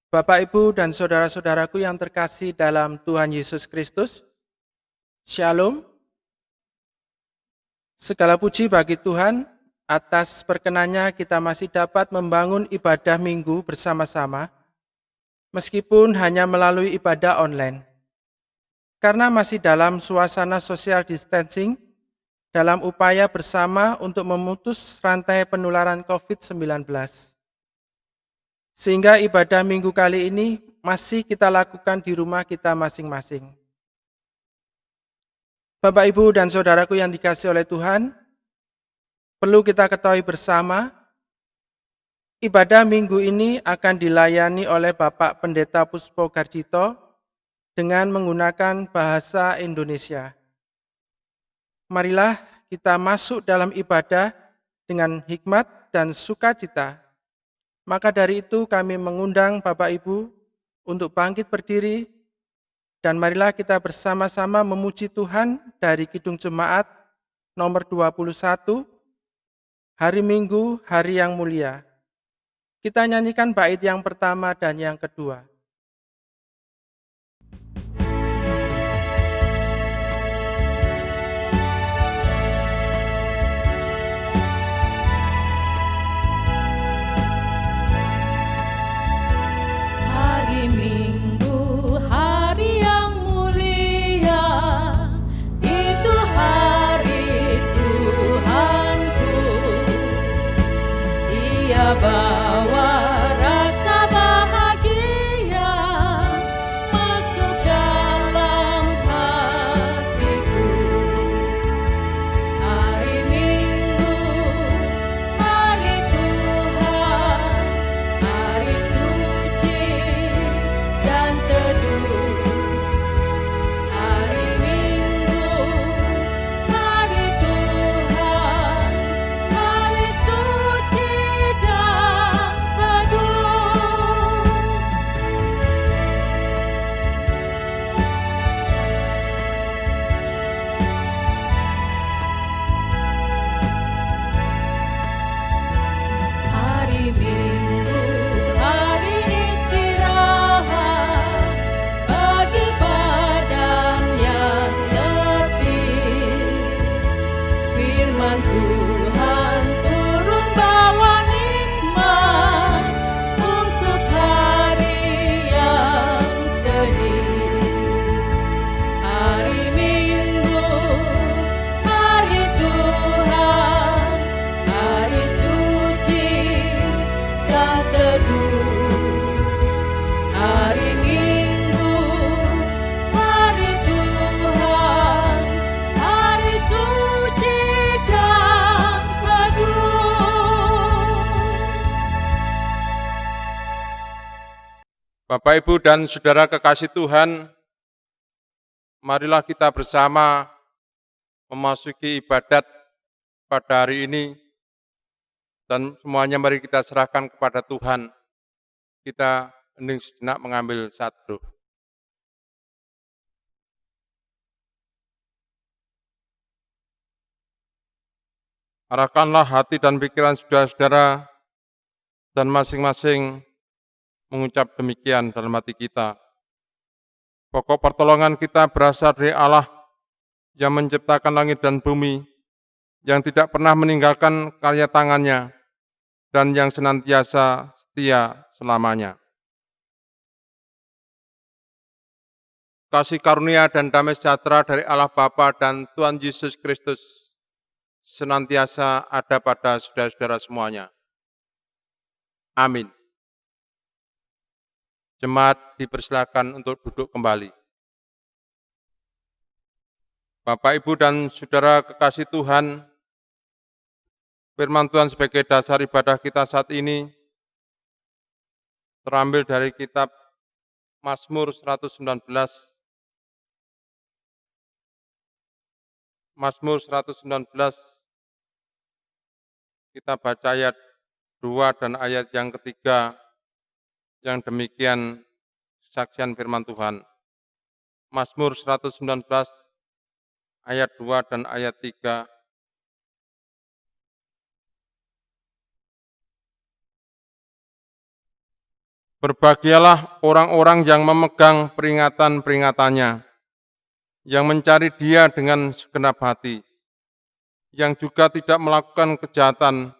Bapak, Ibu, dan saudara-saudaraku yang terkasih dalam Tuhan Yesus Kristus, Shalom. Segala puji bagi Tuhan atas perkenannya kita masih dapat membangun ibadah minggu bersama-sama, meskipun hanya melalui ibadah online. Karena masih dalam suasana social distancing, dalam upaya bersama untuk memutus rantai penularan COVID-19. Sehingga ibadah minggu kali ini masih kita lakukan di rumah kita masing-masing. Bapak, Ibu, dan saudaraku yang dikasihi oleh Tuhan, perlu kita ketahui bersama, ibadah minggu ini akan dilayani oleh Bapak Pendeta Puspo Garjito dengan menggunakan bahasa Indonesia. Marilah kita masuk dalam ibadah dengan hikmat dan sukacita. Maka dari itu kami mengundang Bapak Ibu untuk bangkit berdiri dan marilah kita bersama-sama memuji Tuhan dari Kidung Jemaat nomor 21, Hari Minggu, Hari yang Mulia. Kita nyanyikan bait yang pertama dan yang kedua. Hari Minggu, hari yang mulia, itu hari Tuhanku. Ia bawa rasa bahagia masuk dalam hatiku. Hari Minggu, hari Tuhan, hari suci dan teduh. Hari Minggu, hari Tuhan, hari suci dan teduh. Hari Minggu, hari istirahat bagi badan yang letih. Firman Tuhan turun bawa nikmat untuk hari yang sedih. Hari Minggu, hari Tuhan, hari suci dan teduh. Hari Minggu, hari Tuhan, hari suci dan teduh. Bapak, Ibu, dan Saudara kekasih Tuhan, marilah kita bersama memasuki ibadat pada hari ini, dan semuanya mari kita serahkan kepada Tuhan. Kita hening sejenak mengambil satu. Arahkanlah hati dan pikiran saudara-saudara dan masing-masing mengucap demikian dalam hati kita. Pokok pertolongan kita berasal dari Allah yang menciptakan langit dan bumi, yang tidak pernah meninggalkan karya tangannya, dan yang senantiasa setia selamanya. Kasih karunia dan damai sejahtera dari Allah Bapa dan Tuhan Yesus Kristus senantiasa ada pada saudara-saudara semuanya. Amin. Jemaat dipersilakan untuk duduk kembali. Bapak, Ibu, dan Saudara kekasih Tuhan, firman Tuhan sebagai dasar ibadah kita saat ini terambil dari kitab Mazmur 119. Mazmur 119, kita baca ayat 2 dan ayat yang ketiga, yang demikian kesaksian firman Tuhan. Mazmur 119 ayat 2 dan ayat 3. Berbahagialah orang-orang yang memegang peringatan-peringatannya, yang mencari Dia dengan segenap hati, yang juga tidak melakukan kejahatan,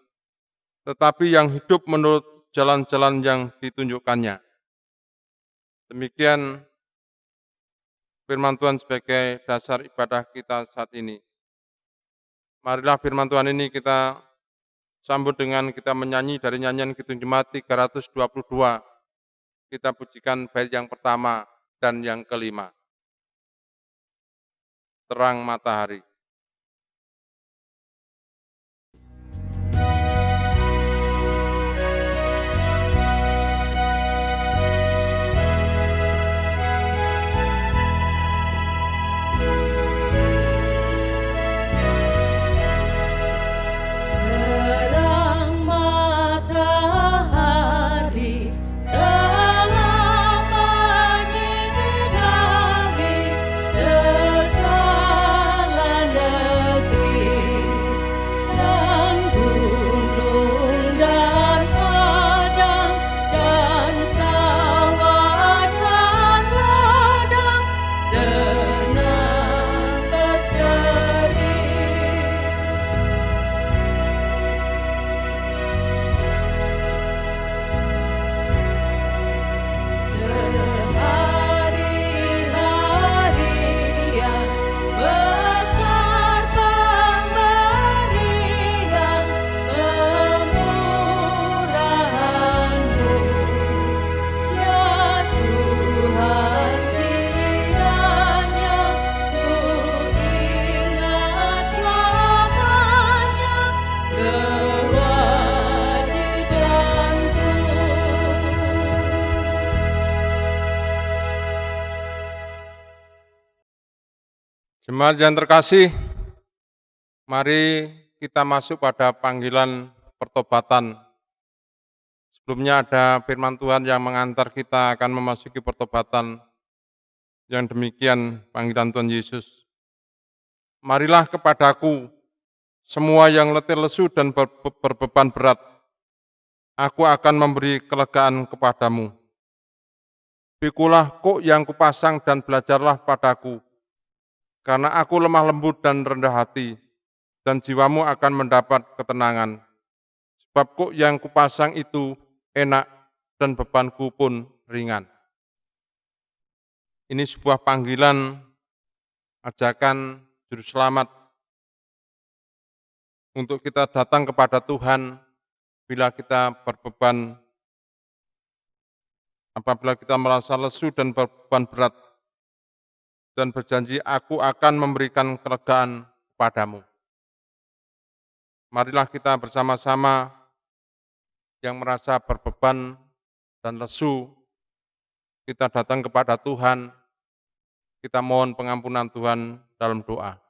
tetapi yang hidup menurut jalan-jalan yang ditunjukkannya. Demikian firman Tuhan sebagai dasar ibadah kita saat ini. Marilah firman Tuhan ini kita sambut dengan kita menyanyi dari nyanyian Kidung Jemaat 322. Kita pujikan bait yang pertama dan yang kelima. Terang matahari. Terang matahari telah menyinari segala negeri, dan gunung dan padang dan sawah dan ladang senang berseri. Sehari-hari yang besar pemberian kemurahan-Mu, ya Tuhan, kiranya ku ingat selamanya kewajiban-Ku. Jemaat yang terkasih, mari kita masuk pada panggilan pertobatan. Sebelumnya ada firman Tuhan yang mengantar kita akan memasuki pertobatan. Yang demikian panggilan Tuhan Yesus. Marilah kepadaku, semua yang letih lesu dan berbeban berat, aku akan memberi kelegaan kepadamu. Pikulah kuk yang kupasang dan belajarlah padaku, karena aku lemah lembut dan rendah hati, dan jiwamu akan mendapat ketenangan. Sebab kuk yang kupasang itu enak dan bebanku pun ringan. Ini sebuah panggilan, ajakan juru selamat untuk kita datang kepada Tuhan bila kita berbeban, apabila kita merasa lesu dan berbeban berat, dan berjanji, aku akan memberikan kelegaan kepadamu. Marilah kita bersama-sama yang merasa berbeban dan lesu, kita datang kepada Tuhan, kita mohon pengampunan Tuhan dalam doa.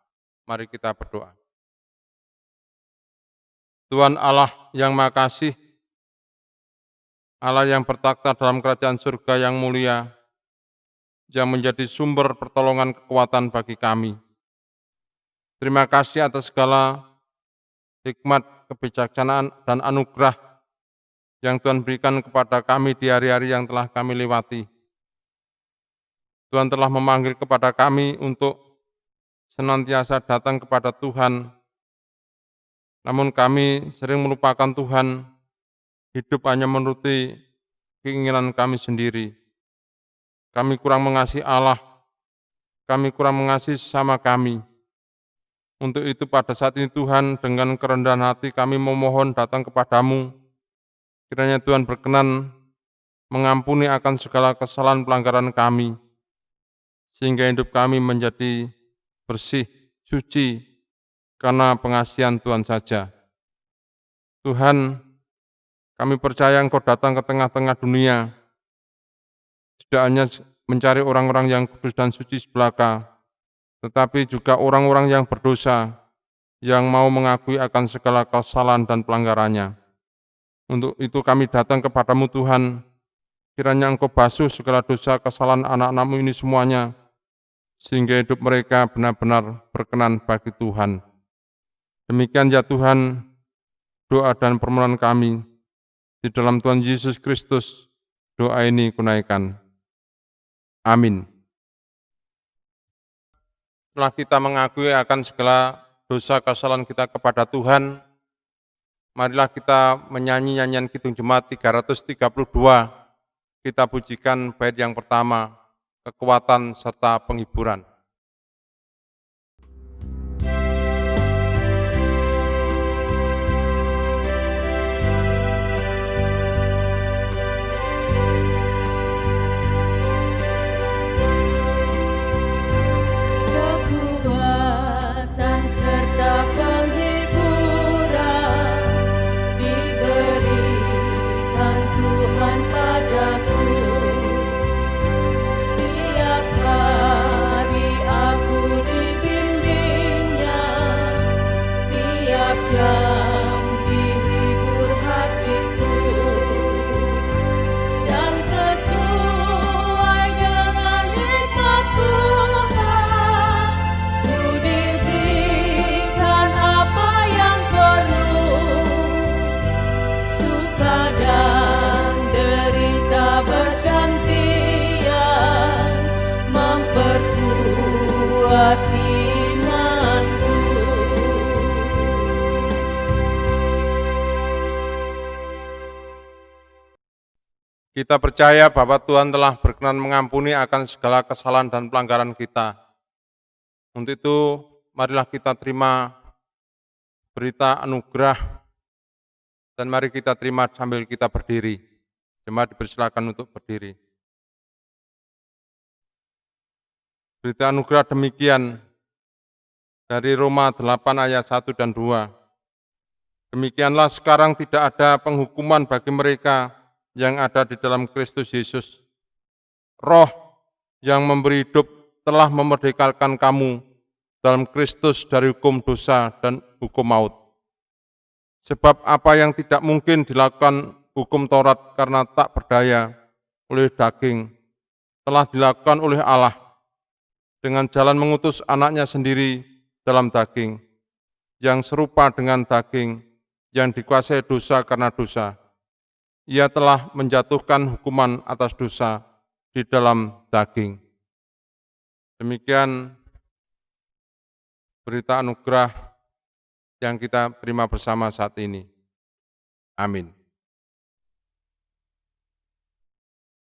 Mari kita berdoa. Tuhan Allah yang Maha Kasih, Allah yang bertakhta dalam kerajaan surga yang mulia, yang menjadi sumber pertolongan kekuatan bagi kami. Terima kasih atas segala hikmat, kebijaksanaan, dan anugerah yang Tuhan berikan kepada kami di hari-hari yang telah kami lewati. Tuhan telah memanggil kepada kami untuk senantiasa datang kepada Tuhan, namun kami sering melupakan Tuhan, hidup hanya menuruti keinginan kami sendiri. Kami kurang mengasihi Allah, kami kurang mengasihi sesama kami. Untuk itu pada saat ini Tuhan, dengan kerendahan hati kami memohon datang kepadamu, kiranya Tuhan berkenan mengampuni akan segala kesalahan pelanggaran kami, sehingga hidup kami menjadi bersih, suci, karena pengasihan Tuhan saja. Tuhan, kami percaya Engkau datang ke tengah-tengah dunia, tidak hanya mencari orang-orang yang kudus dan suci sebelaka, tetapi juga orang-orang yang berdosa, yang mau mengakui akan segala kesalahan dan pelanggarannya. Untuk itu kami datang kepadamu Tuhan, kiranya Engkau basuh segala dosa kesalahan anak-anak-Mu ini semuanya, sehingga hidup mereka benar-benar berkenan bagi Tuhan. Demikian ya Tuhan, doa dan permohonan kami, di dalam Tuhan Yesus Kristus, Doa ini kunaikan. Amin. Setelah kita mengakui akan segala dosa kesalahan kita kepada Tuhan, marilah kita menyanyi nyanyian Kidung Jemaat 332. Kita pujikan bait yang pertama, kekuatan serta penghiburan. Kekuatan serta penghiburan diberikan Tuhan padaku. Tiap hari aku dibimbingnya, tiap jam dihibur hatiku. Dan sesuai dengan hikmat Tuhan, ku diberikan apa yang perlu. Suka dan derita bergantian, memperkuat imanku. Kita percaya bahwa Tuhan telah berkenan mengampuni akan segala kesalahan dan pelanggaran kita. Untuk itu, marilah kita terima berita anugerah, dan mari kita terima sambil kita berdiri. Jemaat dipersilakan untuk berdiri. Berita anugerah demikian dari Roma 8 ayat 1 dan 2. Demikianlah sekarang tidak ada penghukuman bagi mereka yang ada di dalam Kristus Yesus. Roh yang memberi hidup telah memerdekakan kamu dalam Kristus dari hukum dosa dan hukum maut. Sebab apa yang tidak mungkin dilakukan hukum Taurat karena tak berdaya oleh daging, telah dilakukan oleh Allah dengan jalan mengutus anaknya sendiri dalam daging, yang serupa dengan daging, yang dikuasai dosa karena dosa. Ia telah menjatuhkan hukuman atas dosa di dalam daging. Demikian berita anugerah yang kita terima bersama saat ini. Amin.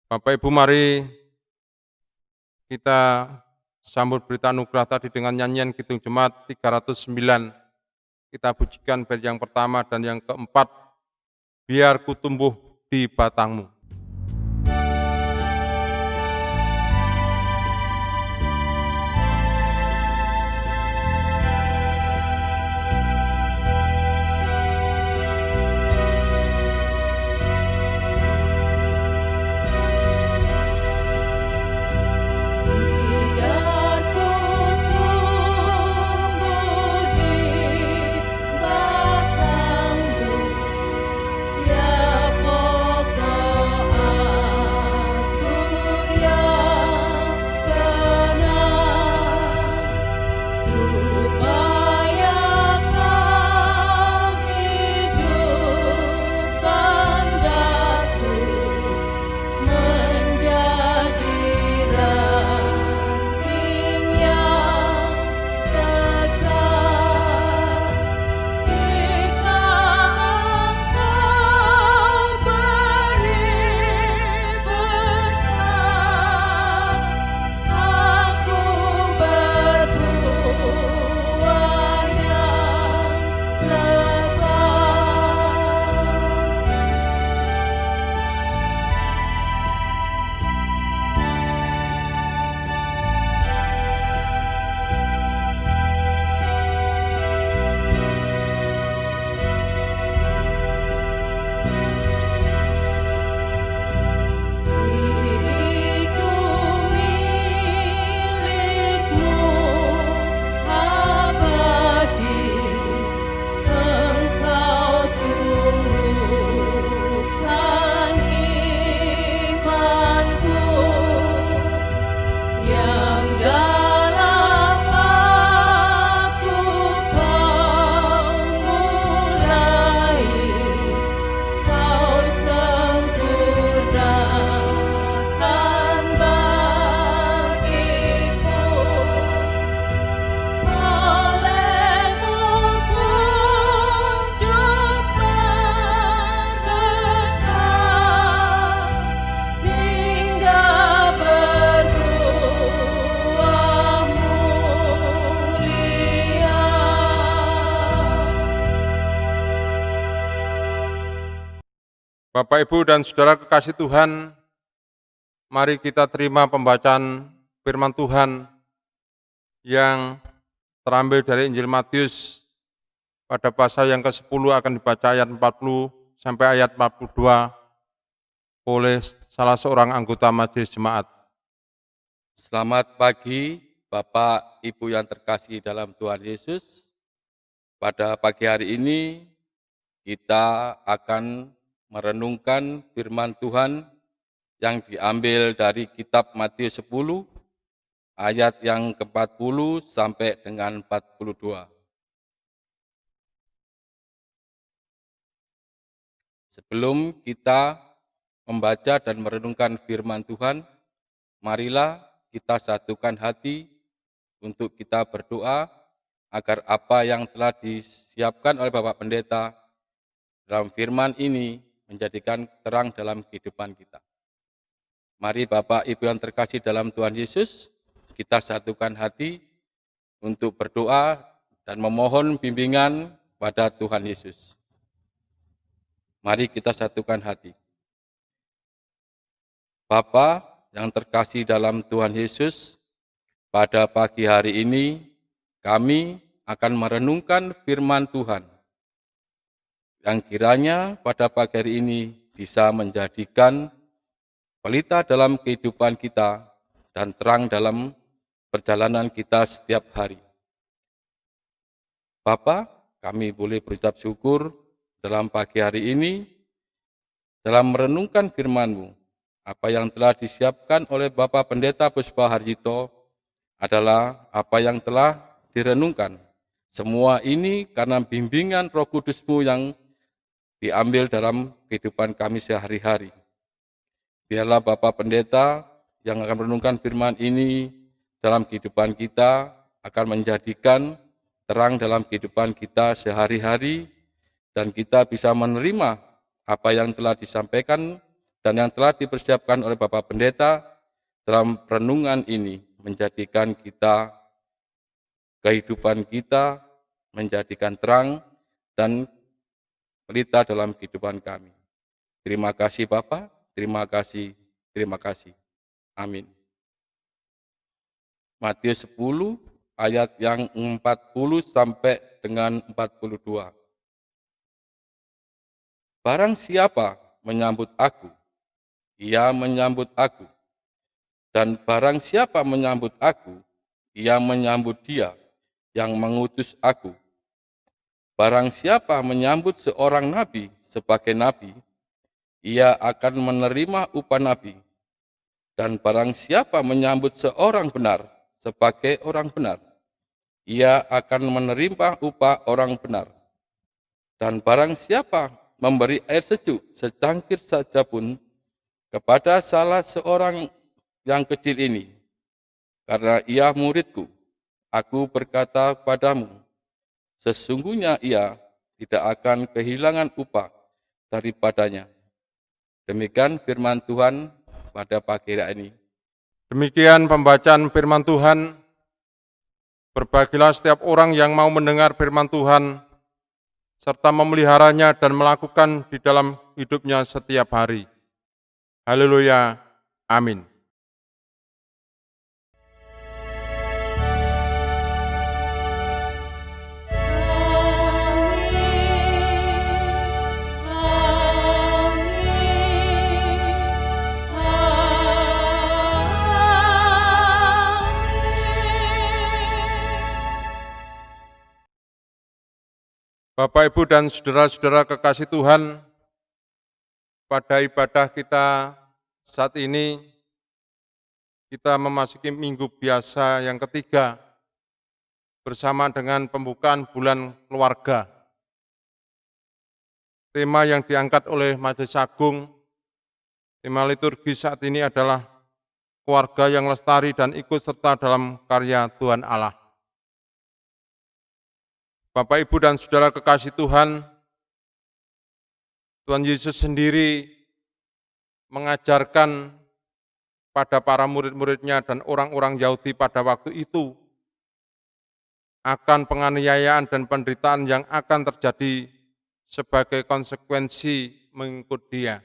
Bapak Ibu, mari kita sambut berita anugerah tadi dengan nyanyian Kidung Jemaat 309. Kita pujikan bait yang pertama dan yang keempat, biar ku tumbuh di batangmu. Biar ku tumbuh di batangmu, ya pokok Bapak, Ibu, dan Saudara kekasih Tuhan, mari kita terima pembacaan firman Tuhan yang terambil dari Injil Matius. Pada pasal yang ke-10 akan dibaca ayat 40 sampai ayat 42 oleh salah seorang anggota majelis jemaat. Selamat pagi, Bapak, Ibu yang terkasih dalam Tuhan Yesus. Pada pagi hari ini, kita akan merenungkan firman Tuhan yang diambil dari kitab Matius 10, ayat yang ke-40 sampai dengan 42. Sebelum kita membaca dan merenungkan firman Tuhan, marilah kita satukan hati untuk kita berdoa agar apa yang telah disiapkan oleh Bapak Pendeta dalam firman ini menjadikan terang dalam kehidupan kita. Mari Bapak Ibu yang terkasih dalam Tuhan Yesus, kita satukan hati untuk berdoa dan memohon bimbingan pada Tuhan Yesus. Mari kita satukan hati. Bapa yang terkasih dalam Tuhan Yesus, pada pagi hari ini kami akan merenungkan firman Tuhan yang kiranya pada pagi hari ini bisa menjadikan pelita dalam kehidupan kita dan terang dalam perjalanan kita setiap hari. Bapa, kami boleh berucap syukur dalam pagi hari ini dalam merenungkan firman-Mu. Apa yang telah disiapkan oleh Bapak Pendeta Puspa Harjito adalah apa yang telah direnungkan. Semua ini karena bimbingan Roh Kudus-Mu yang diambil dalam kehidupan kami sehari-hari. Biarlah Bapak Pendeta yang akan merenungkan firman ini dalam kehidupan kita akan menjadikan terang dalam kehidupan kita sehari-hari dan kita bisa menerima apa yang telah disampaikan dan yang telah dipersiapkan oleh Bapak Pendeta dalam renungan ini menjadikan kita, kehidupan kita menjadikan terang dan pelita dalam kehidupan kami. Terima kasih Bapak, terima kasih, terima kasih. Amin. Matius 10 ayat yang 40 sampai dengan 42. Barang siapa menyambut aku, ia menyambut aku. Dan barang siapa menyambut aku, ia menyambut dia yang mengutus aku. Barang siapa menyambut seorang nabi sebagai nabi, ia akan menerima upah nabi. Dan barang siapa menyambut seorang benar sebagai orang benar, ia akan menerima upah orang benar. Dan barang siapa memberi air sejuk secangkir saja pun kepada salah seorang yang kecil ini, karena ia muridku, aku berkata padamu, sesungguhnya ia tidak akan kehilangan upah daripadanya. Demikian firman Tuhan pada pagi hari ini. Demikian pembacaan firman Tuhan. Berbahagialah setiap orang yang mau mendengar firman Tuhan, serta memeliharanya dan melakukan di dalam hidupnya setiap hari. Haleluya. Amin. Bapak, Ibu, dan saudara-saudara kekasih Tuhan, pada ibadah kita saat ini, kita memasuki minggu biasa yang ketiga, bersama dengan pembukaan bulan keluarga. Tema yang diangkat oleh Majelis Agung, tema liturgi saat ini adalah keluarga yang lestari dan ikut serta dalam karya Tuhan Allah. Bapak, Ibu, dan saudara kekasih Tuhan, Tuhan Yesus sendiri mengajarkan pada para murid-muridnya dan orang-orang Yahudi pada waktu itu akan penganiayaan dan penderitaan yang akan terjadi sebagai konsekuensi mengikut Dia.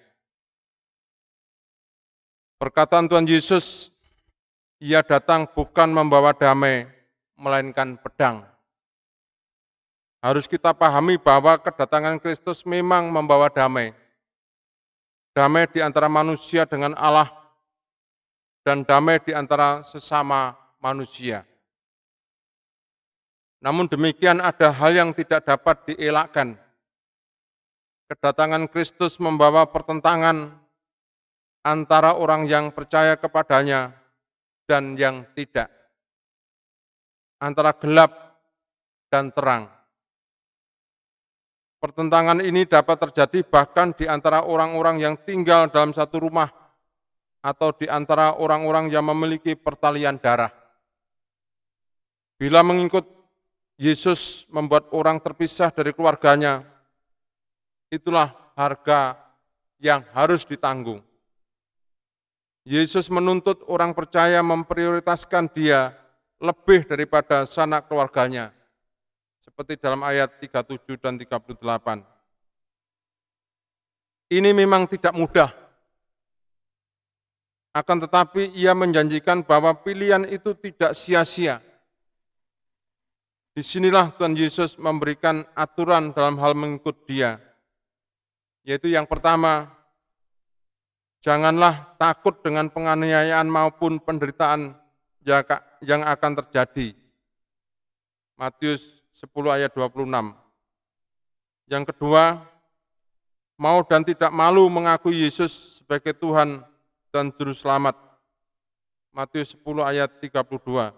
Perkataan Tuhan Yesus, Ia datang bukan membawa damai, melainkan pedang. Harus kita pahami bahwa kedatangan Kristus memang membawa damai. Damai di antara manusia dengan Allah, dan damai di antara sesama manusia. Namun demikian ada hal yang tidak dapat dielakkan. Kedatangan Kristus membawa pertentangan antara orang yang percaya kepadanya dan yang tidak. Antara gelap dan terang. Pertentangan ini dapat terjadi bahkan di antara orang-orang yang tinggal dalam satu rumah atau di antara orang-orang yang memiliki pertalian darah. Bila mengikut Yesus membuat orang terpisah dari keluarganya, itulah harga yang harus ditanggung. Yesus menuntut orang percaya memprioritaskan Dia lebih daripada sanak keluarganya, seperti dalam ayat 37 dan 38. Ini memang tidak mudah, akan tetapi Ia menjanjikan bahwa pilihan itu tidak sia-sia. Disinilah Tuhan Yesus memberikan aturan dalam hal mengikut Dia, yaitu yang pertama, janganlah takut dengan penganiayaan maupun penderitaan yang akan terjadi. Matius 10 ayat 26. Yang kedua, mau dan tidak malu mengakui Yesus sebagai Tuhan dan Juru Selamat. Matius 10 ayat 32.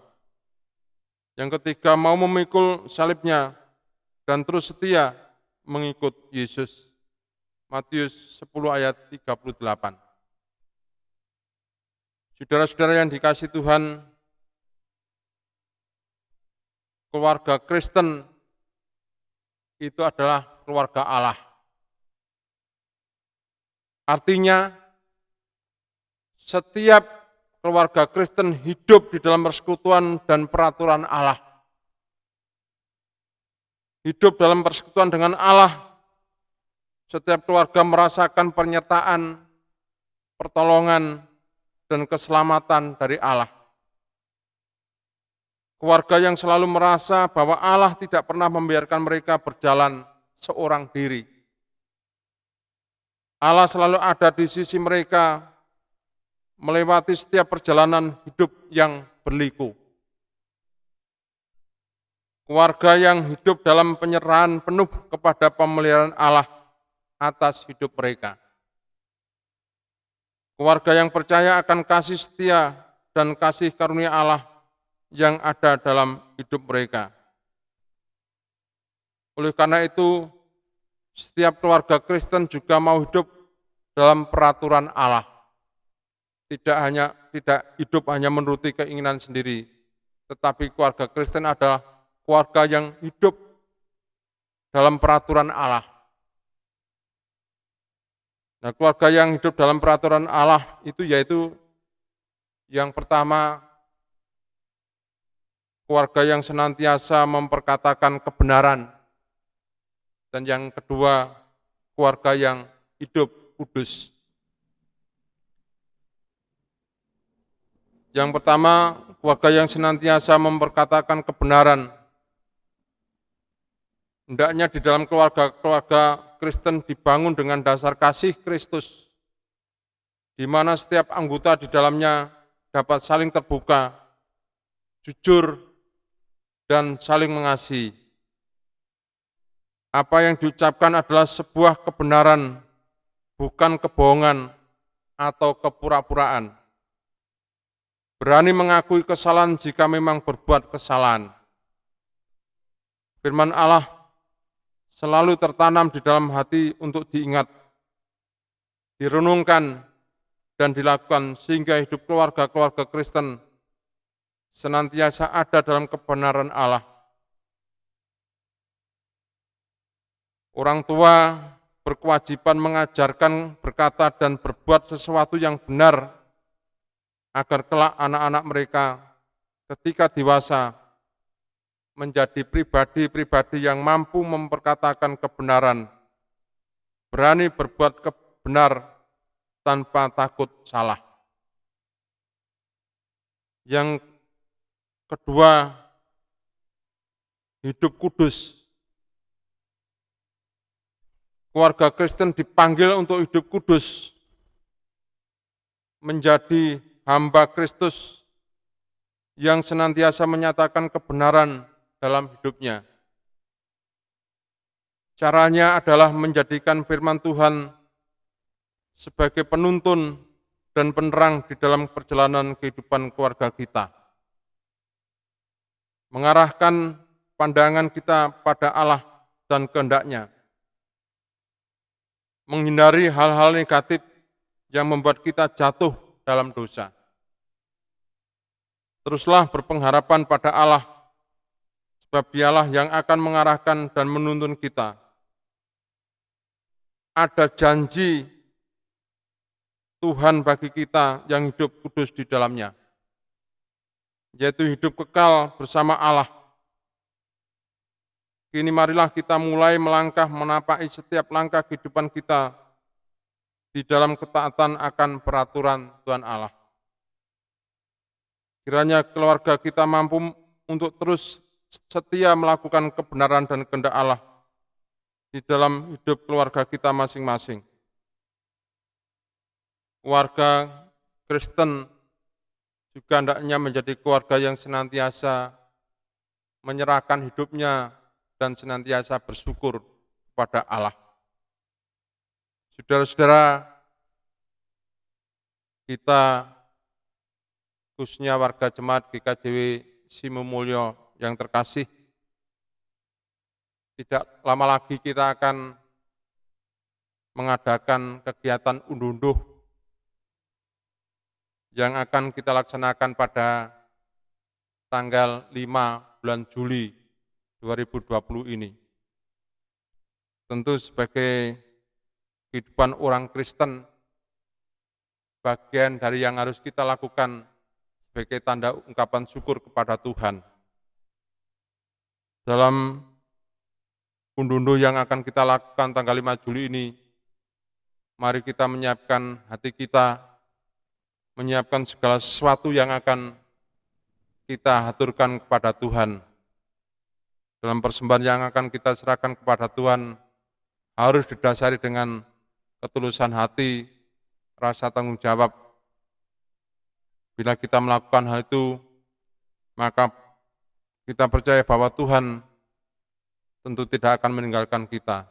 Yang ketiga, mau memikul salibnya dan terus setia mengikut Yesus. Matius 10 ayat 38. Saudara-saudara yang dikasihi Tuhan, keluarga Kristen itu adalah keluarga Allah. Artinya, setiap keluarga Kristen hidup di dalam persekutuan dan peraturan Allah. Hidup dalam persekutuan dengan Allah, setiap keluarga merasakan penyertaan, pertolongan, dan keselamatan dari Allah. Keluarga yang selalu merasa bahwa Allah tidak pernah membiarkan mereka berjalan seorang diri. Allah selalu ada di sisi mereka, melewati setiap perjalanan hidup yang berliku. Keluarga yang hidup dalam penyerahan penuh kepada pemeliharaan Allah atas hidup mereka. Keluarga yang percaya akan kasih setia dan kasih karunia Allah yang ada dalam hidup mereka. Oleh karena itu, setiap keluarga Kristen juga mau hidup dalam peraturan Allah. Tidak hidup hanya menuruti keinginan sendiri, tetapi keluarga Kristen adalah keluarga yang hidup dalam peraturan Allah. Nah, keluarga yang hidup dalam peraturan Allah itu yaitu yang pertama, keluarga yang senantiasa memperkatakan kebenaran, dan yang kedua, keluarga yang hidup kudus. Yang pertama, keluarga yang senantiasa memperkatakan kebenaran. Hendaknya di dalam keluarga Kristen dibangun dengan dasar kasih Kristus, di mana setiap anggota di dalamnya dapat saling terbuka, jujur, dan saling mengasihi. Apa yang diucapkan adalah sebuah kebenaran, bukan kebohongan atau kepura-puraan. Berani mengakui kesalahan jika memang berbuat kesalahan. Firman Allah selalu tertanam di dalam hati untuk diingat, direnungkan, dan dilakukan sehingga hidup keluarga-keluarga Kristen senantiasa ada dalam kebenaran Allah. Orang tua berkewajiban mengajarkan, berkata, dan berbuat sesuatu yang benar agar kelak anak-anak mereka ketika dewasa menjadi pribadi-pribadi yang mampu memperkatakan kebenaran berani berbuat benar tanpa takut salah. Yang kedua, hidup kudus. Keluarga Kristen dipanggil untuk hidup kudus, menjadi hamba Kristus yang senantiasa menyatakan kebenaran dalam hidupnya. Caranya adalah menjadikan firman Tuhan sebagai penuntun dan penerang di dalam perjalanan kehidupan keluarga kita. Mengarahkan pandangan kita pada Allah dan kehendak-Nya. Menghindari hal-hal negatif yang membuat kita jatuh dalam dosa. Teruslah berpengharapan pada Allah, sebab Dialah yang akan mengarahkan dan menuntun kita. Ada janji Tuhan bagi kita yang hidup kudus di dalamnya, yaitu hidup kekal bersama Allah. Kini marilah kita mulai melangkah menapaki setiap langkah kehidupan kita di dalam ketaatan akan peraturan Tuhan Allah. Kiranya keluarga kita mampu untuk terus setia melakukan kebenaran dan kehendak Allah di dalam hidup keluarga kita masing-masing. Keluarga Kristen juga hendaknya menjadi keluarga yang senantiasa menyerahkan hidupnya dan senantiasa bersyukur kepada Allah. Saudara-saudara, kita khususnya warga jemaat GKJW Simomulyo yang terkasih, tidak lama lagi kita akan mengadakan kegiatan unduh-unduh yang akan kita laksanakan pada tanggal 5 bulan Juli 2020 ini. Tentu sebagai kehidupan orang Kristen, bagian dari yang harus kita lakukan sebagai tanda ungkapan syukur kepada Tuhan. Dalam unduh-unduh yang akan kita lakukan tanggal 5 Juli ini, mari kita menyiapkan hati kita, menyiapkan segala sesuatu yang akan kita haturkan kepada Tuhan. Dalam persembahan yang akan kita serahkan kepada Tuhan, harus didasari dengan ketulusan hati, rasa tanggung jawab. Bila kita melakukan hal itu, maka kita percaya bahwa Tuhan tentu tidak akan meninggalkan kita.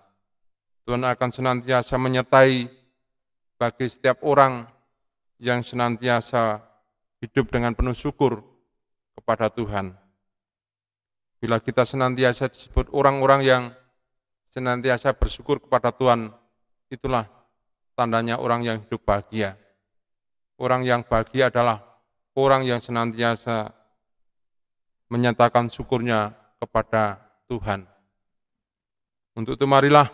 Tuhan akan senantiasa menyertai bagi setiap orang yang senantiasa hidup dengan penuh syukur kepada Tuhan. Bila kita senantiasa disebut orang-orang yang senantiasa bersyukur kepada Tuhan, itulah tandanya orang yang hidup bahagia. Orang yang bahagia adalah orang yang senantiasa menyatakan syukurnya kepada Tuhan. Untuk itu marilah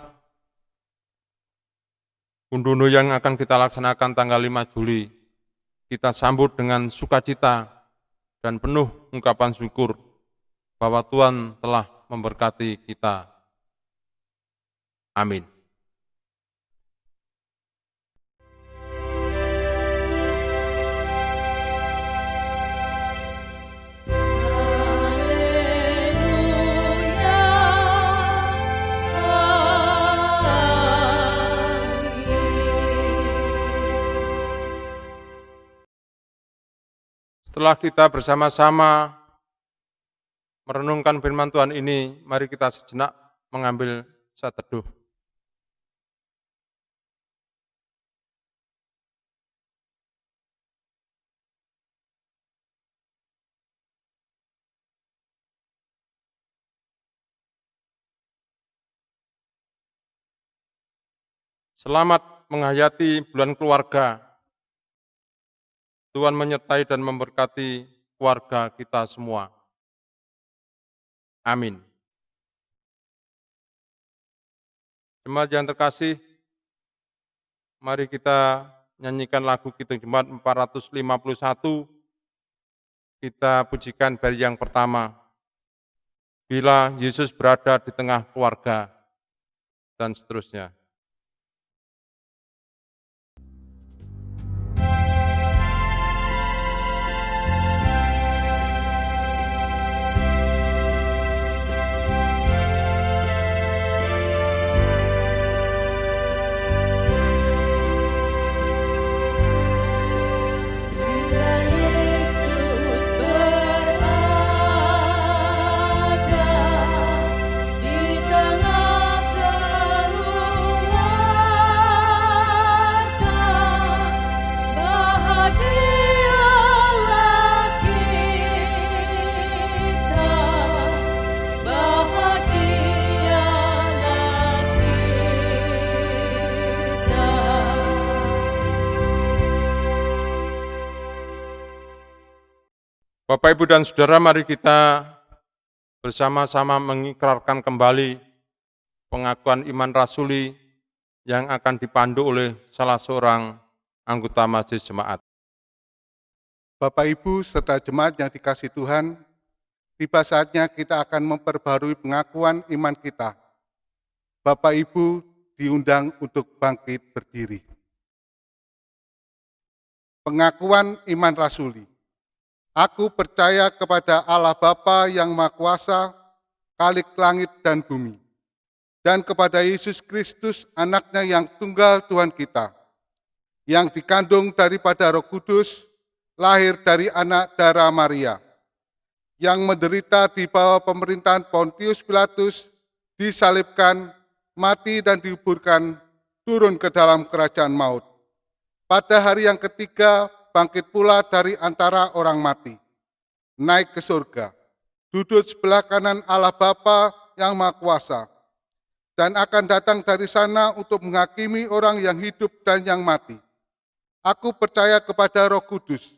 unduh-unduh yang akan kita laksanakan tanggal 5 Juli, kita sambut dengan sukacita dan penuh ungkapan syukur bahwa Tuhan telah memberkati kita. Amin. Setelah kita bersama-sama merenungkan firman Tuhan ini, mari kita sejenak mengambil saat teduh. Selamat menghayati bulan keluarga. Tuhan menyertai dan memberkati keluarga kita semua. Amin. Jemaat yang terkasih, mari kita nyanyikan lagu Kidung Jemaat 451. Kita pujikan bait yang pertama. Bila Yesus berada di tengah keluarga, dan seterusnya. Bapak, Ibu, dan Saudara, mari kita bersama-sama mengikrarkan kembali pengakuan iman rasuli yang akan dipandu oleh salah seorang anggota majelis jemaat. Bapak, Ibu, serta jemaat yang dikasihi Tuhan, tiba saatnya kita akan memperbarui pengakuan iman kita. Bapak, Ibu, diundang untuk bangkit berdiri. Pengakuan iman rasuli. Aku percaya kepada Allah Bapa yang Maha Kuasa, Khalik langit dan bumi, dan kepada Yesus Kristus, anaknya yang tunggal Tuhan kita, yang dikandung daripada Roh Kudus, lahir dari anak darah Maria, yang menderita di bawah pemerintahan Pontius Pilatus, disalibkan, mati dan dikuburkan, turun ke dalam kerajaan maut. Pada hari yang ketiga, bangkit pula dari antara orang mati, naik ke surga, duduk sebelah kanan Allah Bapa yang Maha Kuasa, dan akan datang dari sana untuk menghakimi orang yang hidup dan yang mati. Aku percaya kepada Roh Kudus,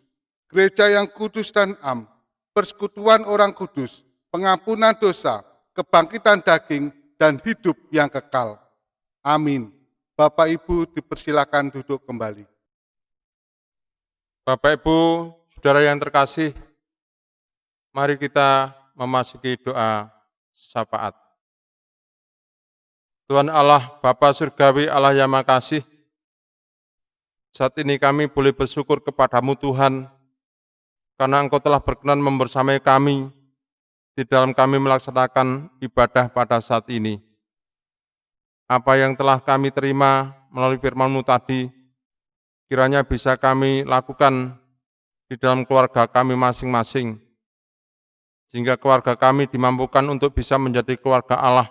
gereja yang kudus dan am, persekutuan orang kudus, pengampunan dosa, kebangkitan daging, dan hidup yang kekal. Amin. Bapak, Ibu, dipersilakan duduk kembali. Bapak, Ibu, Saudara yang terkasih, mari kita memasuki doa syafaat. Tuhan Allah, Bapa Surgawi, Allah yang Maha Kasih, saat ini kami boleh bersyukur kepadamu Tuhan, karena Engkau telah berkenan membersamai kami di dalam kami melaksanakan ibadah pada saat ini. Apa yang telah kami terima melalui firman-Mu tadi, kiranya bisa kami lakukan di dalam keluarga kami masing-masing, sehingga keluarga kami dimampukan untuk bisa menjadi keluarga Allah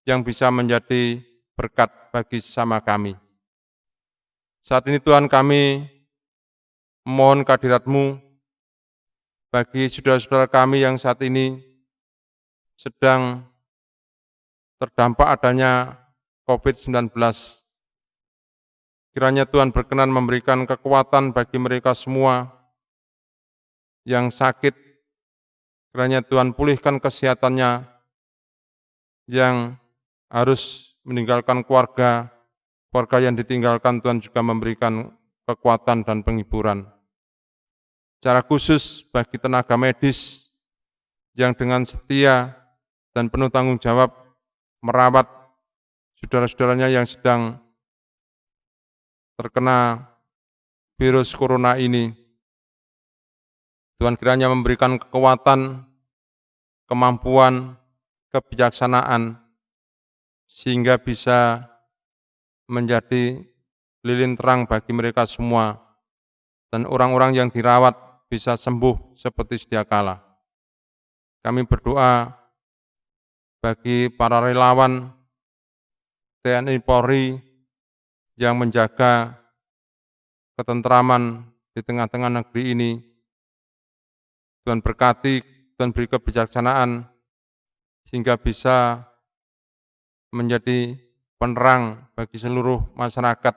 yang bisa menjadi berkat bagi sesama kami. Saat ini Tuhan, kami memohon kehadirat-Mu bagi saudara-saudara kami yang saat ini sedang terdampak adanya COVID-19. Kiranya Tuhan berkenan memberikan kekuatan bagi mereka semua yang sakit. Kiranya Tuhan pulihkan kesehatannya yang harus meninggalkan keluarga yang ditinggalkan. Tuhan juga memberikan kekuatan dan penghiburan. Secara khusus bagi tenaga medis yang dengan setia dan penuh tanggung jawab merawat saudara-saudaranya yang sedang terkena virus corona ini. Tuhan kiranya memberikan kekuatan, kemampuan, kebijaksanaan, sehingga bisa menjadi lilin terang bagi mereka semua, dan orang-orang yang dirawat bisa sembuh seperti sedia kala. Kami berdoa bagi para relawan TNI Polri yang menjaga ketentraman di tengah-tengah negeri ini. Tuhan berkati, Tuhan beri kebijaksanaan, sehingga bisa menjadi penerang bagi seluruh masyarakat,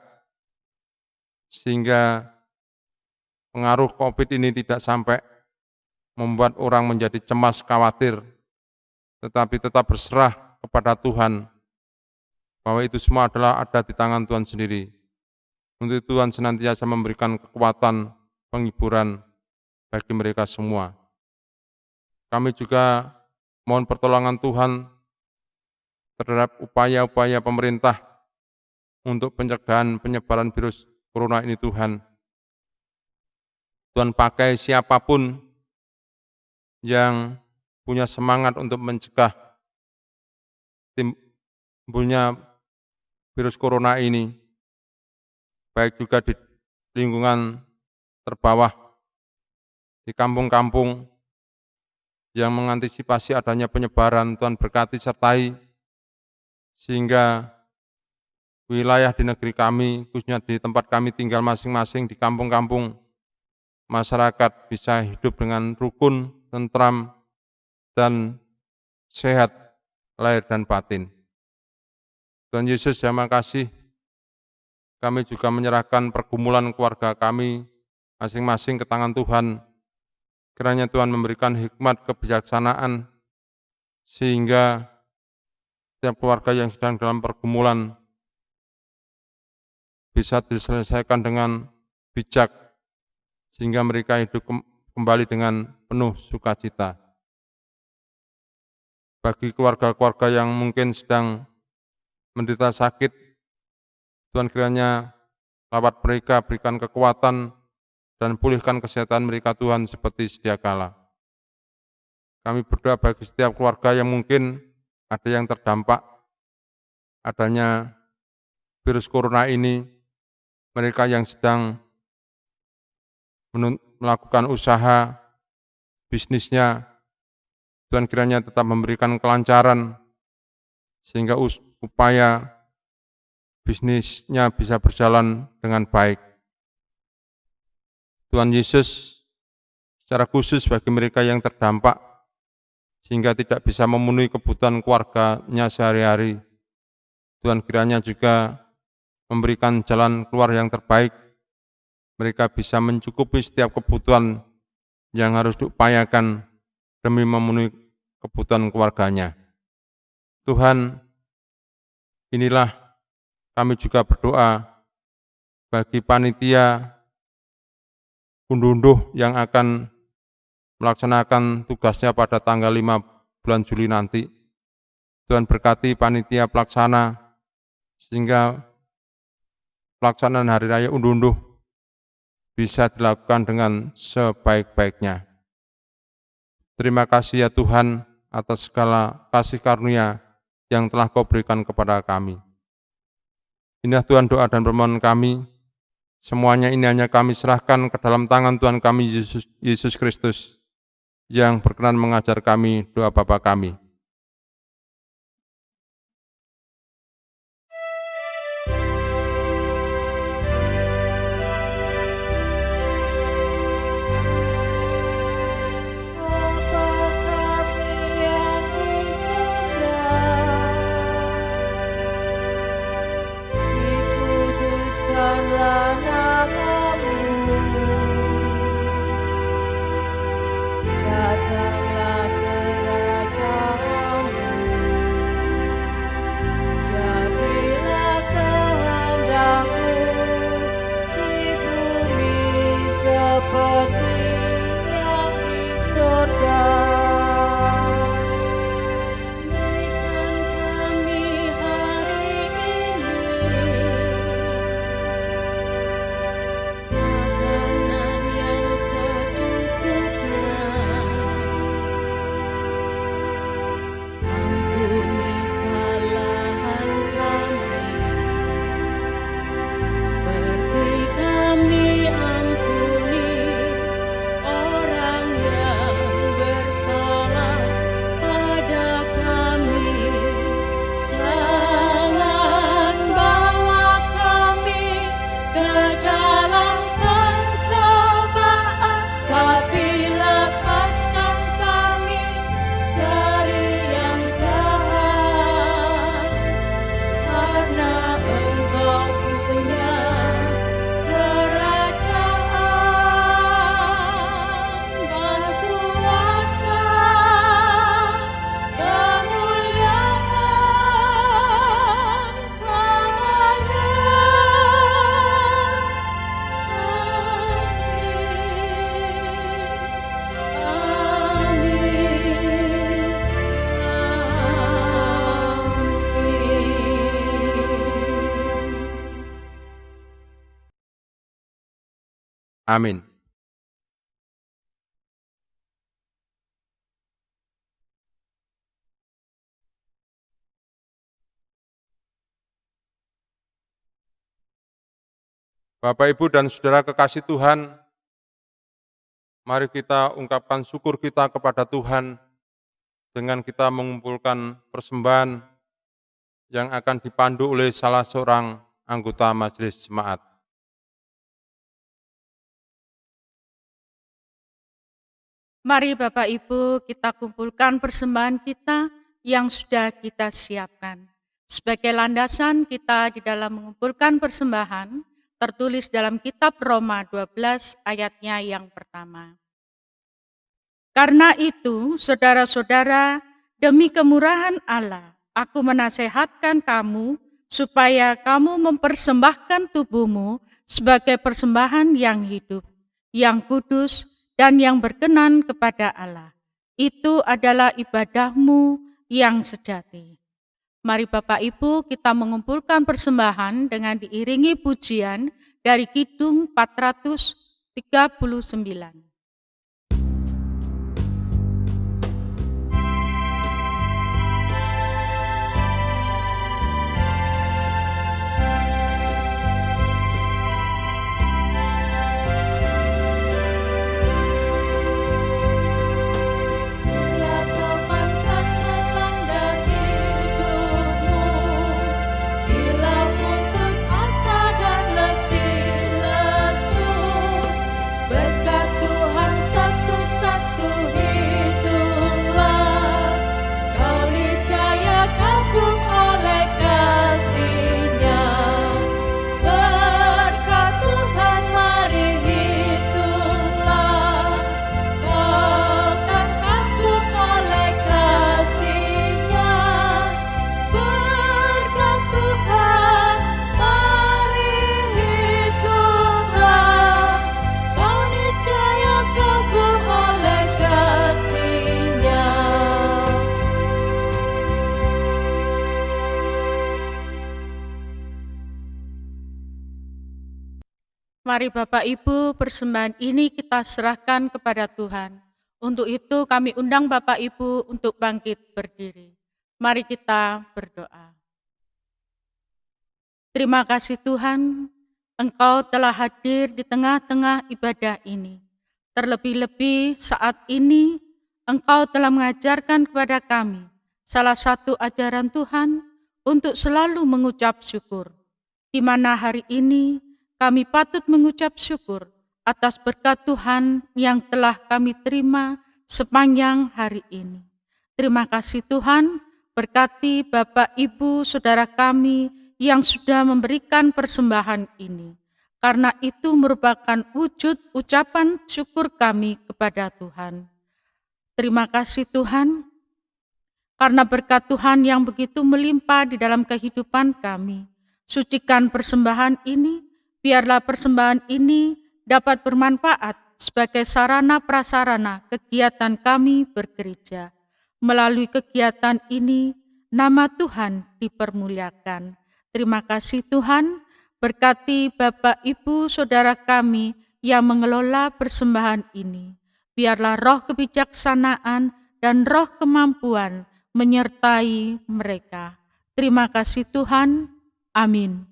sehingga pengaruh COVID ini tidak sampai membuat orang menjadi cemas, khawatir, tetapi tetap berserah kepada Tuhan, bahwa itu semua adalah ada di tangan Tuhan sendiri. Untuk itu Tuhan senantiasa memberikan kekuatan, penghiburan bagi mereka semua. Kami juga mohon pertolongan Tuhan terhadap upaya-upaya pemerintah untuk pencegahan penyebaran virus corona ini. Tuhan pakai siapapun yang punya semangat untuk mencegah timbulnya virus corona ini, baik juga di lingkungan terbawah, di kampung-kampung yang mengantisipasi adanya penyebaran. Tuhan berkati sertai, sehingga wilayah di negeri kami, khususnya di tempat kami tinggal masing-masing, di kampung-kampung, masyarakat bisa hidup dengan rukun, tentram, dan sehat lahir dan batin. Tuhan Yesus, terima kasih. Kami juga menyerahkan pergumulan keluarga kami masing-masing ke tangan Tuhan. Kiranya Tuhan memberikan hikmat kebijaksanaan sehingga setiap keluarga yang sedang dalam pergumulan bisa diselesaikan dengan bijak sehingga mereka hidup kembali dengan penuh sukacita. Bagi keluarga-keluarga yang mungkin sedang menderita sakit, Tuhan kiranya rawat mereka, berikan kekuatan dan pulihkan kesehatan mereka Tuhan seperti sedia kala. Kami berdoa bagi setiap keluarga yang mungkin ada yang terdampak adanya virus corona ini, mereka yang sedang melakukan usaha, bisnisnya, Tuhan kiranya tetap memberikan kelancaran sehingga upaya bisnisnya bisa berjalan dengan baik. Tuhan Yesus secara khusus bagi mereka yang terdampak sehingga tidak bisa memenuhi kebutuhan keluarganya sehari-hari. Tuhan kiranya juga memberikan jalan keluar yang terbaik. Mereka bisa mencukupi setiap kebutuhan yang harus diupayakan demi memenuhi kebutuhan keluarganya. Tuhan, inilah kami juga berdoa bagi panitia unduh-unduh yang akan melaksanakan tugasnya pada tanggal 5 bulan Juli nanti. Tuhan berkati panitia pelaksana sehingga pelaksanaan Hari Raya Unduh-unduh bisa dilakukan dengan sebaik-baiknya. Terima kasih ya Tuhan atas segala kasih karunia yang telah Kau berikan kepada kami. Inilah Tuhan doa dan permohonan kami. Semuanya ini hanya kami serahkan ke dalam tangan Tuhan kami Yesus Kristus yang berkenan mengajar kami doa Bapa kami. Dikuduskanlah namamu, datanglah kerajaanmu, jadilah kehendakmu di bumi seperti yang di surga. Amin. Bapak, Ibu, dan Saudara kekasih Tuhan, mari kita ungkapkan syukur kita kepada Tuhan dengan kita mengumpulkan persembahan yang akan dipandu oleh salah seorang anggota Majelis Jemaat. Mari Bapak Ibu kita kumpulkan persembahan kita yang sudah kita siapkan. Sebagai landasan kita di dalam mengumpulkan persembahan, tertulis dalam kitab Roma 12 ayatnya yang pertama. Karena itu, saudara-saudara, demi kemurahan Allah, aku menasehatkan kamu supaya kamu mempersembahkan tubuhmu sebagai persembahan yang hidup, yang kudus, dan yang berkenan kepada Allah. Itu adalah ibadahmu yang sejati. Mari Bapak Ibu kita mengumpulkan persembahan dengan diiringi pujian dari Kidung 439. Mari Bapak Ibu, persembahan ini kita serahkan kepada Tuhan. Untuk itu kami undang Bapak Ibu untuk bangkit berdiri. Mari kita berdoa. Terima kasih Tuhan, Engkau telah hadir di tengah-tengah ibadah ini. Terlebih-lebih saat ini, Engkau telah mengajarkan kepada kami salah satu ajaran Tuhan untuk selalu mengucap syukur, di mana hari ini kami patut mengucap syukur atas berkat Tuhan yang telah kami terima sepanjang hari ini. Terima kasih Tuhan, berkati Bapak, Ibu, Saudara kami yang sudah memberikan persembahan ini. Karena itu merupakan wujud ucapan syukur kami kepada Tuhan. Terima kasih Tuhan, karena berkat Tuhan yang begitu melimpah di dalam kehidupan kami. Sucikan persembahan ini, biarlah persembahan ini dapat bermanfaat sebagai sarana prasarana kegiatan kami bergereja. Melalui kegiatan ini, nama Tuhan dipermuliakan. Terima kasih Tuhan, berkati Bapak, Ibu, Saudara kami yang mengelola persembahan ini. Biarlah roh kebijaksanaan dan roh kemampuan menyertai mereka. Terima kasih Tuhan. Amin.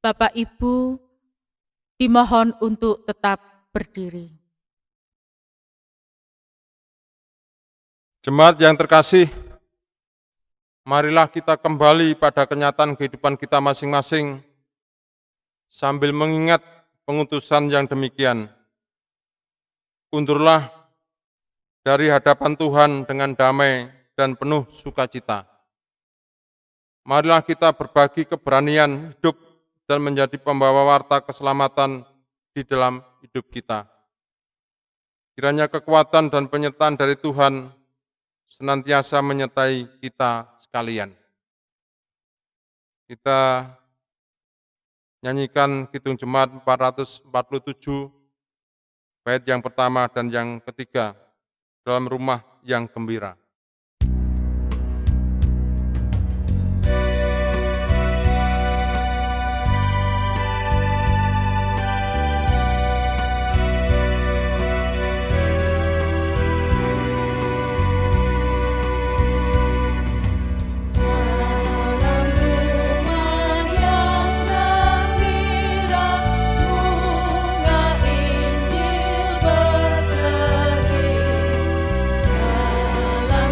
Bapak Ibu dimohon untuk tetap berdiri. Jemaat yang terkasih, marilah kita kembali pada kenyataan kehidupan kita masing-masing sambil mengingat pengutusan yang demikian. Undurlah dari hadapan Tuhan dengan damai dan penuh sukacita. Marilah kita berbagi keberanian hidup dan menjadi pembawa warta keselamatan di dalam hidup kita. Kiranya kekuatan dan penyertaan dari Tuhan senantiasa menyertai kita sekalian. Kita nyanyikan Kidung Jemaat 447, bait yang pertama dan yang ketiga, dalam rumah yang gembira. Dalam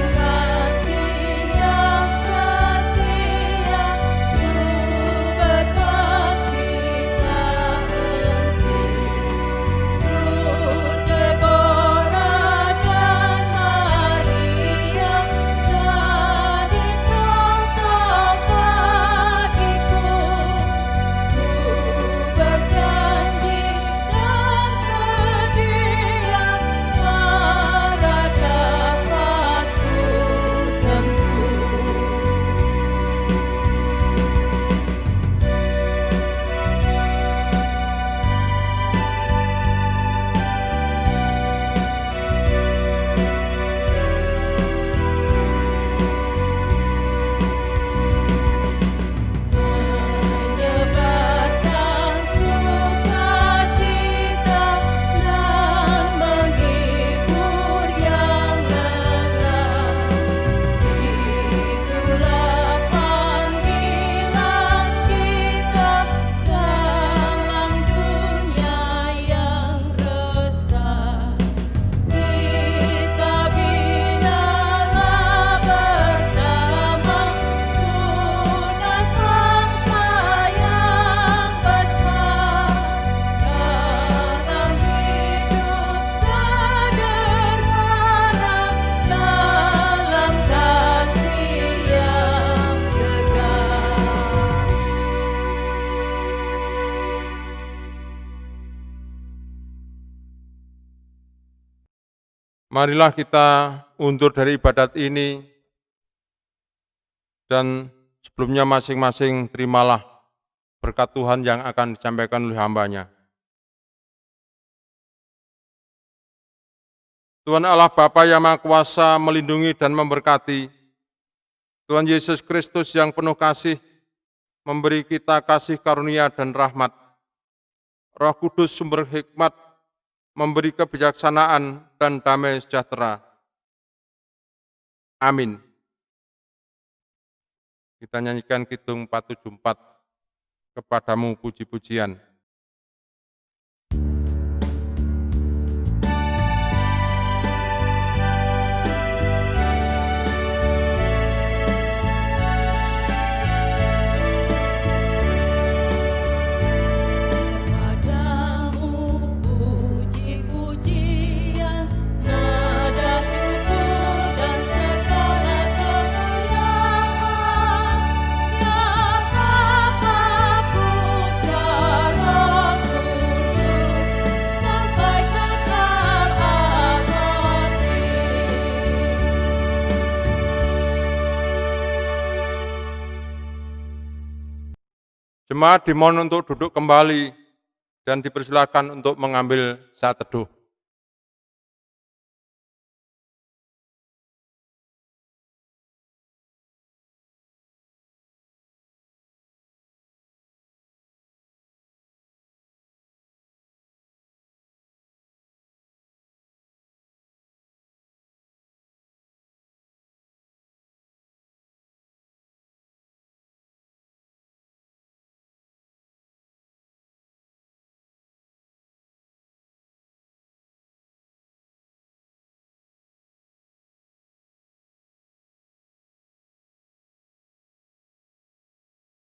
Marilah kita undur dari ibadat ini, dan sebelumnya masing-masing terimalah berkat Tuhan yang akan disampaikan oleh hamba-Nya. Tuhan Allah Bapa yang Maha Kuasa melindungi dan memberkati. Tuhan Yesus Kristus yang penuh kasih, memberi kita kasih karunia dan rahmat. Roh Kudus sumber hikmat, memberi kebijaksanaan dan damai sejahtera. Amin. Kita nyanyikan Kidung 474, Kepadamu puji-pujian. Jemaat dimohon untuk duduk kembali dan dipersilakan untuk mengambil saat teduh.